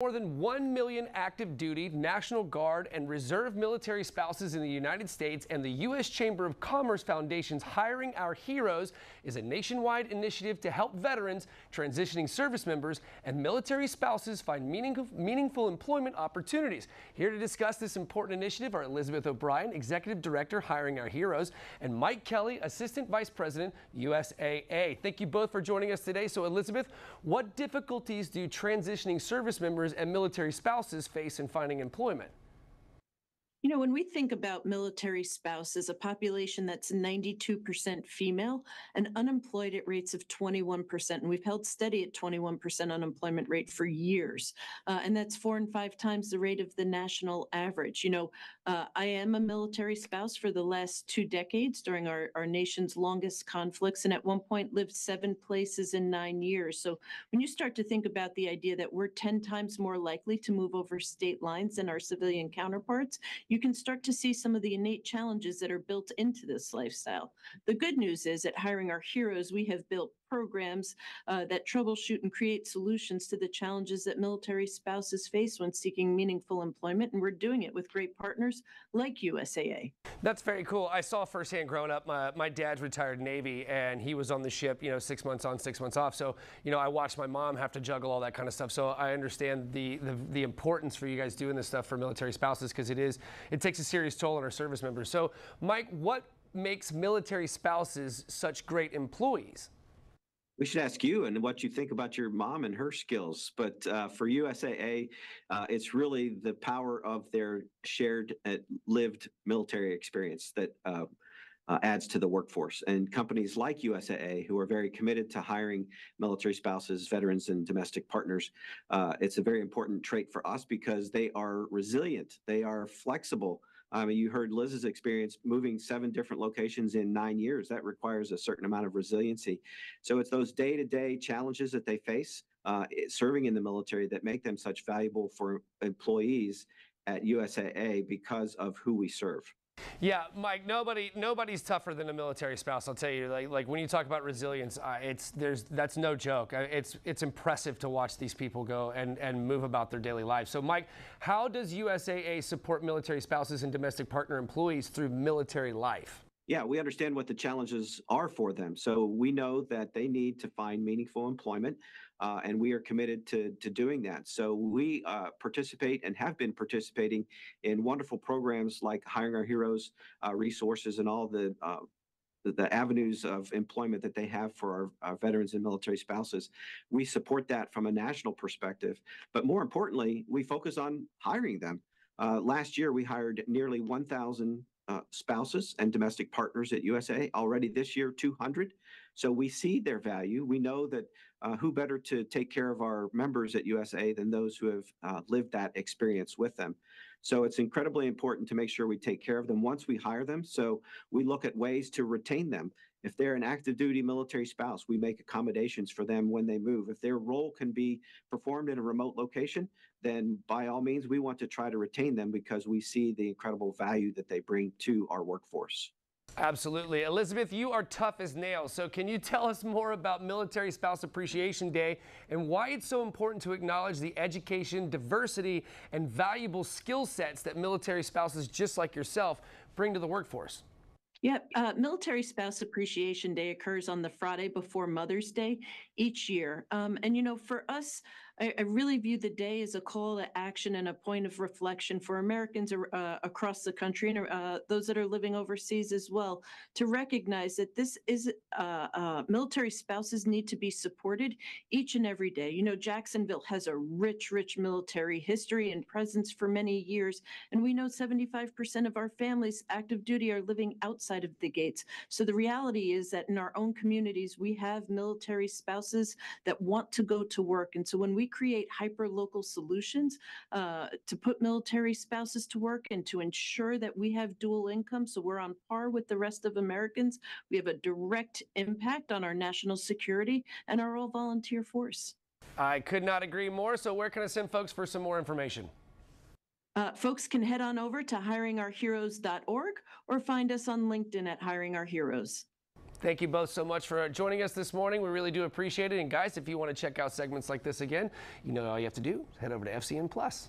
More than 1 million active duty, National Guard, and Reserve military spouses in the United States, and the U.S. Chamber of Commerce Foundation's Hiring Our Heroes is a nationwide initiative to help veterans, transitioning service members, and military spouses find meaningful employment opportunities. Here to discuss this important initiative are Elizabeth O'Brien, Executive Director, Hiring Our Heroes, and Mike Kelly, Assistant Vice President, USAA. Thank you both for joining us today. So, Elizabeth, what difficulties do transitioning service members and military spouses face in finding employment? You know, when we think about military spouses, a population that's 92% female and unemployed at rates of 21%, and we've held steady at 21% unemployment rate for years, and that's 4 and 5 times the rate of the national average. I am a military spouse for the last 2 decades during our nation's longest conflicts, and at one point lived 7 places in 9 years. So when you start to think about the idea that we're 10 times more likely to move over state lines than our civilian counterparts, you can start to see some of the innate challenges that are built into this lifestyle. The good news is at Hiring Our Heroes, we have built programs that troubleshoot and create solutions to the challenges that military spouses face when seeking meaningful employment, and we're doing it with great partners like USAA. That's very cool. I saw firsthand growing up. My dad's retired Navy, and he was on the ship, 6 months on, 6 months off. So, I watched my mom have to juggle all that kind of stuff. So I understand the importance for you guys doing this stuff for military spouses, because it takes a serious toll on our service members. So, Mike, what makes military spouses such great employees? We should ask you and what you think about your mom and her skills. But for USAA, it's really the power of their shared lived military experience that adds to the workforce. And companies like USAA, who are very committed to hiring military spouses, veterans, and domestic partners, it's a very important trait for us because they are resilient. They are flexible. I mean, you heard Liz's experience moving 7 different locations in 9 years. That requires a certain amount of resiliency. So it's those day-to-day challenges that they face serving in the military that make them such valuable for employees at USAA because of who we serve. Yeah, Mike, nobody's tougher than a military spouse. I'll tell you, like when you talk about resilience, that's no joke. It's impressive to watch these people go and move about their daily lives. So, Mike, how does USAA support military spouses and domestic partner employees through military life? Yeah, we understand what the challenges are for them. So we know that they need to find meaningful employment, and we are committed to doing that. So we participate and have been participating in wonderful programs like Hiring Our Heroes resources and all the avenues of employment that they have for our veterans and military spouses. We support that from a national perspective, but more importantly, we focus on hiring them. Last year, we hired nearly 1,000 spouses and domestic partners at USA. Already this year, 200. So we see their value. We know that who better to take care of our members at USA than those who have lived that experience with them. So it's incredibly important to make sure we take care of them once we hire them. So we look at ways to retain them. If they're an active duty military spouse, we make accommodations for them when they move. If their role can be performed in a remote location, then by all means, we want to try to retain them because we see the incredible value that they bring to our workforce. Absolutely. Elizabeth, you are tough as nails. So can you tell us more about Military Spouse Appreciation Day and why it's so important to acknowledge the education, diversity, and valuable skill sets that military spouses just like yourself bring to the workforce? Yeah, Military Spouse Appreciation Day occurs on the Friday before Mother's Day each year. For us, I really view the day as a call to action and a point of reflection for Americans across the country and those that are living overseas as well, to recognize that this is military spouses need to be supported each and every day. Jacksonville has a rich military history and presence for many years, and we know 75% of our families active duty are living outside of the gates. So the reality is that in our own communities, we have military spouses that want to go to work. And so when we create hyper-local solutions to put military spouses to work and to ensure that we have dual income so we're on par with the rest of Americans, we have a direct impact on our national security and our all-volunteer force. I could not agree more. So where can I send folks for some more information? Folks can head on over to hiringourheroes.org or find us on LinkedIn at Hiring Our Heroes. Thank you both so much for joining us this morning. We really do appreciate it. And guys, if you want to check out segments like this again, you know all you have to do, head over to FCN Plus.